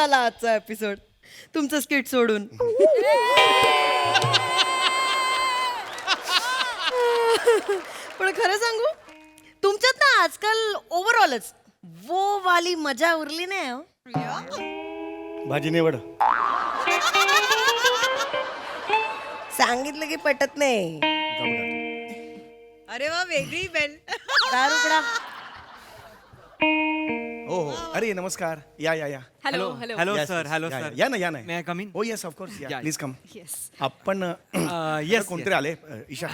झाला आजचा एपिसोड तुमचं स्किट सोडून. पण खरं सांगू तुमच्यात ना आजकाल ओव्हरऑलच वो वाली मजा उरली नाही हो. भाजी निवड. सांगितलं की पटत नाही. अरे वा वेगळी बेल. दारुकडा. हो हो. अरे नमस्कार. या या या. Hello Hello, Yes, sir. yes. Hello, या, sir. या ना या ना. May I come in? हो येस ऑफकोर्स या Yeah. Please come. येस. आपण yes, कोणतरी आले ईशा.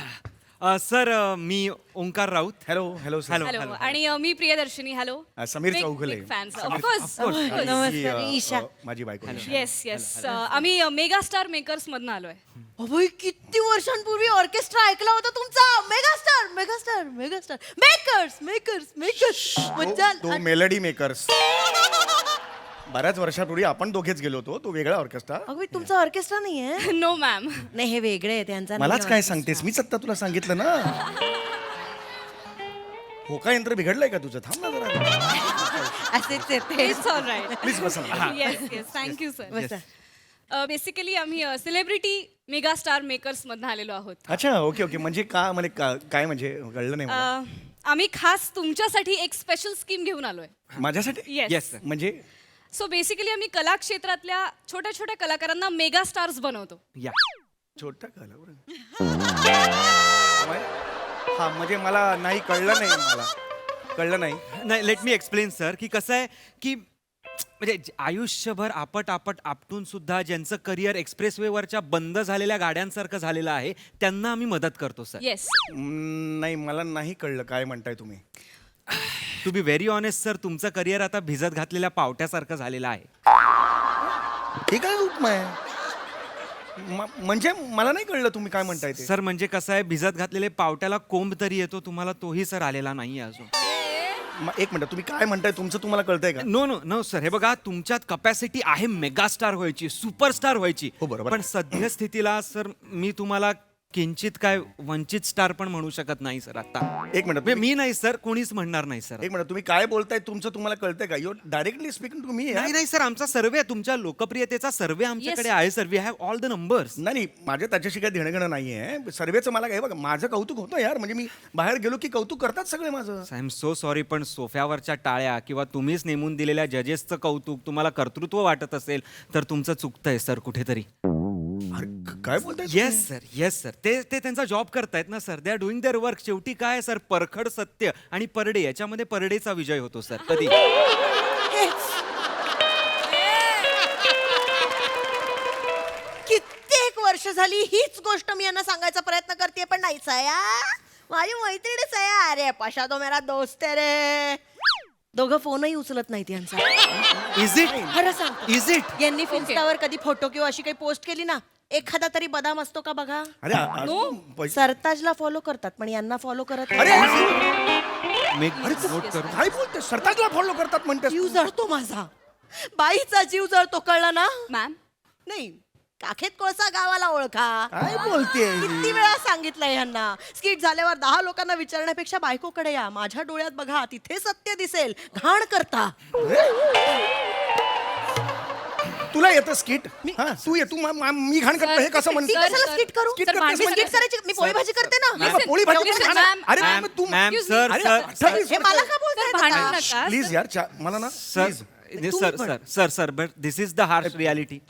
सर मी Omkar Raut. Hello hello sir. Hello. Hello आणि मी Priyadarshani. Hello Sameer Chougule. Fans Sameer- of course. नमस्कार, ईशा. माझी बायको ईशा. येस येस आम्ही मेगा स्टार मेकर्स मधनं आलोय. अभय किती वर्षांपूर्वी ऑर्केस्ट्रा ऐकला होता तुमचा. Megastar megastar megastar makers makers makers मज्जा. तो मेलडी मेकर्स. बऱ्याच वर्षापूर्वी आपण दोघेच गेलो होतो. तो वेगळा ऑर्केस्ट्रा. अगं तुमचा ऑर्केस्ट्रा नाहीये. No ma'am. नाही हे वेगळे आहे त्यांचा. मलाच नाहीये काय orchestra. सांगतेस मीच आत्ता तुला सांगितलं ना. होका यंत्र बिघडलंय का तुझं. थांब ना जरा. असेच येते. It's all right. प्लीज बसा ना. Yes yes thank you sir. बसा. बेसिकली आम्ही सेलिब्रिटी मेगा स्टार मेकर्स मधनं आलेलो आहोत. अच्छा ओके ओके. म्हणजे का म्हणजे काय म्हणजे कळलं नाही मला. आम्ही खास तुमच्यासाठी एक स्पेशल स्कीम घेऊन आलोय. माझ्यासाठी. येस. Yes, sir. म्हणजे सो बेसिकली आम्ही कला क्षेत्रातल्या छोट्या छोट्या कलाकारांना मेगा स्टार्स बनवतो. या छोटा कला बरं. हा म्हणजे मला नाही कळलं नाही. मला कळलं नाही. नाही लेट मी एक्सप्लेन सर की कसं आहे की म्हणजे आयुष्यभर आपट आपटून सुद्धा ज्यांचं करिअर एक्सप्रेसवेवरच्या बंद झालेल्या गाड्यांसारखं झालेलं आहे त्यांना आम्ही मदत करतो सर. येस. नाही मला नाही कळलं काय म्हणताय तुम्ही. To be very honest sir तुमचं करिअर आता भिजत घातलेल्या पावट्यासारखं झालेलं आहे. हे काय उपमा आहे. म्हणजे मला नाही कळलं तुम्ही काय म्हणताय ते. सर म्हणजे कसं आहे भिजत घातलेले पावट्याला कोंब तरी येतो तुम्हाला तोही सर आलेला नाही अजून. एक मिनिट तुम्ही काय म्हणताय तुमचं तुम्हाला कळतंय का. नो नो नो सर हे बघा तुमच्यात कपॅसिटी आहे मेगास्टार व्हायची सुपरस्टार व्हायची. हो, बरोबर. पण सध्या स्थितीला सर मी तुम्हाला किंचित काय वंचित स्टार पण म्हणू शकत नाही सर आता. एक मिनिट म्हणजे मी नाही सर कोणीच म्हणणार नाही सर. एक मिनिट तुम्ही काय बोलताय तुमचं तुम्हाला कळतंय का. You directly speaking to me. नाही नाही सर आमचा सर्वे तुमच्या लोकप्रियतेचा सर्वे आमच्याकडे आहे sir. We have all the numbers. नाही माझं त्याच्याशी काही देणं घेणं नाहीये. सर्वेचं मला काय बघा माझं कौतुक होतं यार. म्हणजे मी बाहेर गेलो की कौतुक करतात सगळे माझं. आय एम सो सॉरी पण सोफ्यावरच्या टाळ्या किंवा तुम्हीच नेमून दिलेल्या जजेसचं कौतुक तुम्हाला कर्तृत्व वाटत असेल तर तुमचं चुकतंय सर कुठेतरी. अरे काय बोलताय तुम्ही? येस सर ते त्यांचा जॉब करतायत ना sir. They are doing their work. शेवटी काय सर परखड सत्य आणि परडे याच्यामध्ये परडेचा विजय होतो सर कधी. कित्येक वर्ष झाली हीच गोष्ट मी यांना सांगायचा प्रयत्न करते पण नाही. सया माझी मैत्रिणी सया. अरे पशा तो मेरा दोस्त आहे रे. दोघं फोनही उचलत नाहीत यांचा. इज इट खरं सांगतो. इज इट यांनी फिन्स्टावर कधी फोटो किंवा अशी काही पोस्ट केली ना एखादा तरी बदाम असतो का बघा. अरे अजून पैसे. सरताजला फॉलो करतात पण यांना फॉलो करत अरे अरे नोट करू. काय बोलते. सरताजला फॉलो करतात म्हणते. जीव जळतो माझा. बाईचा जीव जळतो कळलं ना. मॅम. नाही काखेत कोळसा गावाला ओळखा. काय बोलते. किती वेळा सांगितलंय यांना. स्किट झाल्यावर 10 लोकांना विचारण्यापेक्षा बायकोकडे या. माझ्या डोळ्यात बघा तिथे सत्य दिसेल. घाण करता. तुला येतं स्किट. तू ये. तू मी घाण करतो हे कसं ती म्हणतो. कशाला स्किट करू. स्किट सर, करतेस भांडवी म्हणजे? स्किट करायची मी पोळी भाजी करते ना. मग पोळी भाजी Listen, पण खाणार. ma'am. अरे मॅम तू मॅम excuse सर अरे, सर 28 हे मला का सर भांडू बोलताय. नका. प्लीज यार मला ना sir please. Sir sir sir sir but this is the harsh reality.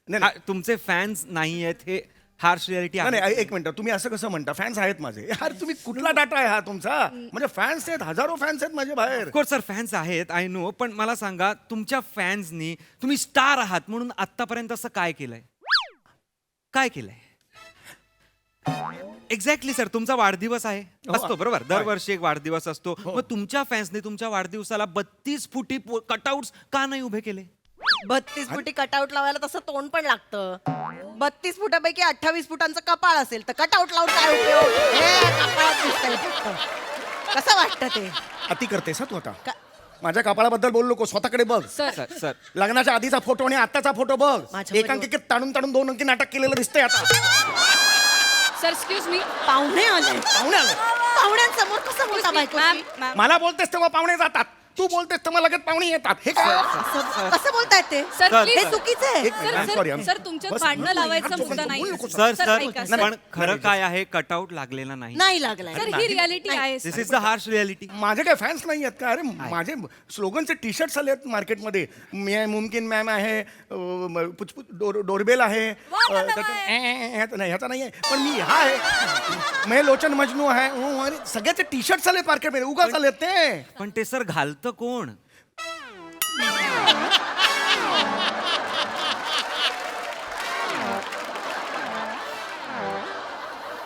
नाही, नाही. तुमचे फॅन्स नाही आहेत हे हार्श रियालिटी नाही आहे. नाही, एक मिनिट तुम्ही असं कसं म्हणता. फॅन्स आहेत माझे. यार तुम्ही कुठला डाटा आहे हा तुमचा. म्हणजे फॅन्स आहेत. हजारो फॅन्स आहेत माझे बाहेर. ऑफकोर्स सर फॅन्स आहेत आय नो. पण मला सांगा तुमच्या फॅन्सनी तुम्ही स्टार आहात म्हणून आतापर्यंत असं काय केलंय. काय केलंय एक्झॅक्टली सर. तुमचा वाढदिवस आहे असतो बरोबर. दरवर्षी एक वाढदिवस असतो. मग तुमच्या फॅन्सनी तुमच्या वाढदिवसाला 32 फुटी कटआउट्स का नाही उभे केले. 32 फुटी कटआउट लावायला तसं तोंड पण लागतं. 32 फुटापैकी 28 फुटांचं कपाळ असेल तर कटआउट लावून काय उपयोग. हे कपाळात दिसतंय फक्त. कसं वाटतं ते. अति करतेस हा तू आता. माझ्या कपाळाबद्दल बोलू नको. स्वतःकडे बघ. सर सर लग्नाच्या आधीचा फोटो आणि आताचा फोटो बघ. माझ्या एकांकिकेत ताणून 2 अंकी नाटक केलेलं दिसतंय आता. Sir excuse me. पाहुणे आले. पाहुणे आले. पाहुण्यांसमोर कसं बोलता बायको. मॅम मॅम मला बोलतेस तेव्हा पाहुणे जातात. तू बोलतेस तर मला लगेच पाहुणे येतात हे काय कसं बोलतायत ते सर सर, प्लीज हे चुकीचं आहे एक- sir I'm sorry, sir I'm- sir तुमच्यात बस, भांडणं बोल, लावायचा बोल, मुद्दा बोल, नाही बोल, बोल, सर सर, सर ऐका, सर. पण खरं काय आहे कटआउट लागलेला नाही नाही लागलाय सर ही रियालिटी आहे दिस इज द हार्श रियालिटी माझे काय फॅन्स नाही आहेत का अरे माझे स्लोगनचे टी शर्ट्स आले आहेत मार्केटमध्ये मैं मुमकिन मॅम आहे पुचपुच डोरबेल आहे नाही ह्याचा नाही आहे पण मी हा आहे मैं लोचन मजनू आहे अरे सगळ्याचे टी शर्ट्स आले मार्केटमध्ये उगाच आलेत ते पण ते सर घालतं कोण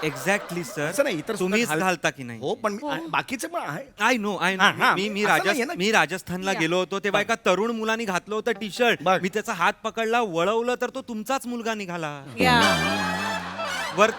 एक्झॅक्टली सर असं नाही इतर तुम्हीच सुद्धा घालता की नाही हो पण बाकीचे पण आहे आय नो हा, हा. मी असं नाहीये ना. मी राजस्थानला गेलो होतो तेव्हा एका तरुण मुलानी घातलं होतं टी शर्ट बघ. मी त्याचा हात पकडला वळवलं तर तो तुमचाच मुलगा निघाला या. वर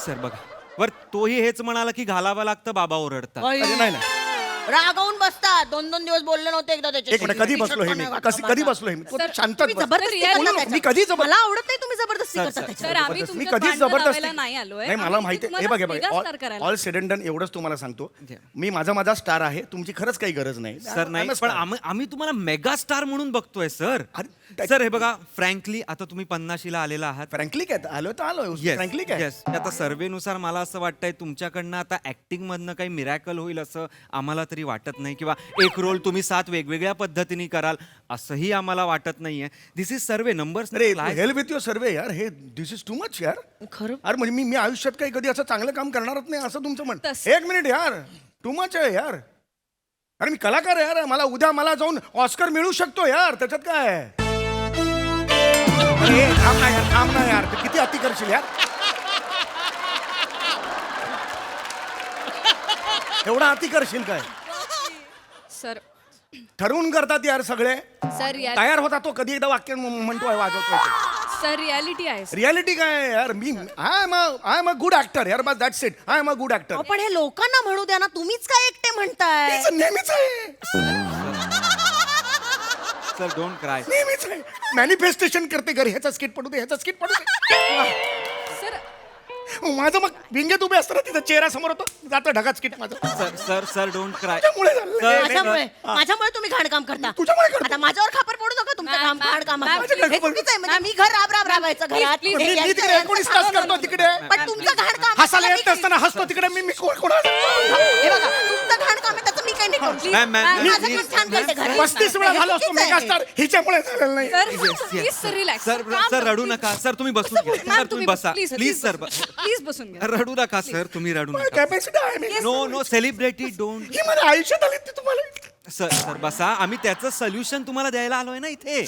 सर बघा वर तोही हेच म्हणाला की घालावं लागतं बाबा ओरडतात अय. अरे नाही नाही रागावून बसतात 2-2 दिवस बोलले नव्हते एकदा त्याच्याशी. एक मिनिट कधी T-shirt बसलो हे पण मी नाही घातला कधी माझा. बसलो हे मी तू सर, शांत तुम्ही बस. जबरदस्ती सर, करता बोलू नको. त्याच्यात. मी कधी जबर- मला आवडत नाही तुम्ही जबरदस्ती सर, करता सर, त्याच्यात. सर आम्ही मी तुमच्यात कधीच भांडणं जबरदस्ती लावायला नाही आलोय नाही मला आम्ही माहिती आहे हे तुम्हाला बघा मेगा स्टार करायला ऑल सेड अँड डन एवढंच तुम्हाला सांगतो Yeah. मी माझा स्टार आहे तुमची खरंच काही गरज नाही सर नाही I'm a पण star. आम्ही तुम्हाला मेगा स्टार म्हणून बघतोय सर अरे, त्या- सर हे बघा फ्रँकली आता तुम्ही 50शीला आलेला आहात फ्रँकली काय आलो तर आलो फ्रँकली काय येस आता सर्वेनुसार मला असं वाटतंय तुमच्याकडनं आता ऍक्टिंग मधनं काही मिरॅकल होईल असं आम्हाला तरी वाटत नाही किंवा एक रोल तुम्ही 7 वेगवेगळ्या पद्धतीने कराल असंही आम्हाला वाटत नाहीये दिस इज सर्वे नंबर्स अरे हेल्प विथ युअर सर्वे यार हे दिस इज टू मच यार खरं अरे म्हणजे मी आयुष्यात काही कधी असं चांगलं काम करणारच नाही असं तुमचं म्हण तस- एक मिनिट यार टू मच आहे यार अरे मी कलाकार आहे यार मला उद्या मला जाऊन ऑस्कर मिळू शकतो यार त्याच्यात काय आहे? अरे थांब ना यार तू किती अति करशील यार एवढा अति करशील काय सर ठरवून करतात यार सगळे सर तयार होता तो कधी एकदा वाक्य म्हणतोय वाजवतोय सर रियालिटी आहे सर. रियालिटी काय आहे यार मी I am a good actor यार बस that's it I am a good actor पण हे लोकांना म्हणू द्या ना तुम्हीच काय एकटे म्हणताय नेहमीच आहे सर डोंट क्राय नेहमीच आहे मॅनिफेस्टेशन करते घरी ह्याचा स्किट पडू दे ह्याचा स्किट पडू दे सर माझं मग विंगेत उभे असताना तिथं चेहरा समोर होतो जातं ढगात स्किट माझं sir sir sir don't cry त्यामुळे झालं माझ्यामुळे तुम्ही घाणकाम करता तुझ्यामुळे करतो. आता माझ्यावर खापर पडू नका तुमच्या मॅम, घाणकाम मॅम, माझ्या हे चुकीचं आहे म्हणजे मी घर राबायचं घरात please, मी हे तिकडे यांचं- 19 तास करतो तिकडे पण तुमचं घाणकाम हसायला त्याला येत मी- असताना हसतो तिकडे मी कोणा हे बघा तुमचं घाणकाम आहे त्याचं मी काही नाही करू मॅम, मॅम, माझं please, काम छान करते घरात. 35 वेळा हे झालो असतो चुकीचं आहे. मेगास्टार हिच्यामुळे झालेलं नाही sir please sir relax sir रडू नका सर तुम्ही बसून घ्या सर तुम्ही बसा प्लीज सर प्लीज बसून घ्या रडू नका सर तुम्ही रडू नका कॅपॅसिटी आहे मी नो नो सेलिब्रिटी डोंट ही माझ्या आयुष्यात आली ती तुम्हाला सर सर बसा आम्ही त्याचं सोल्युशन तुम्हाला द्यायला आलोय ना इथे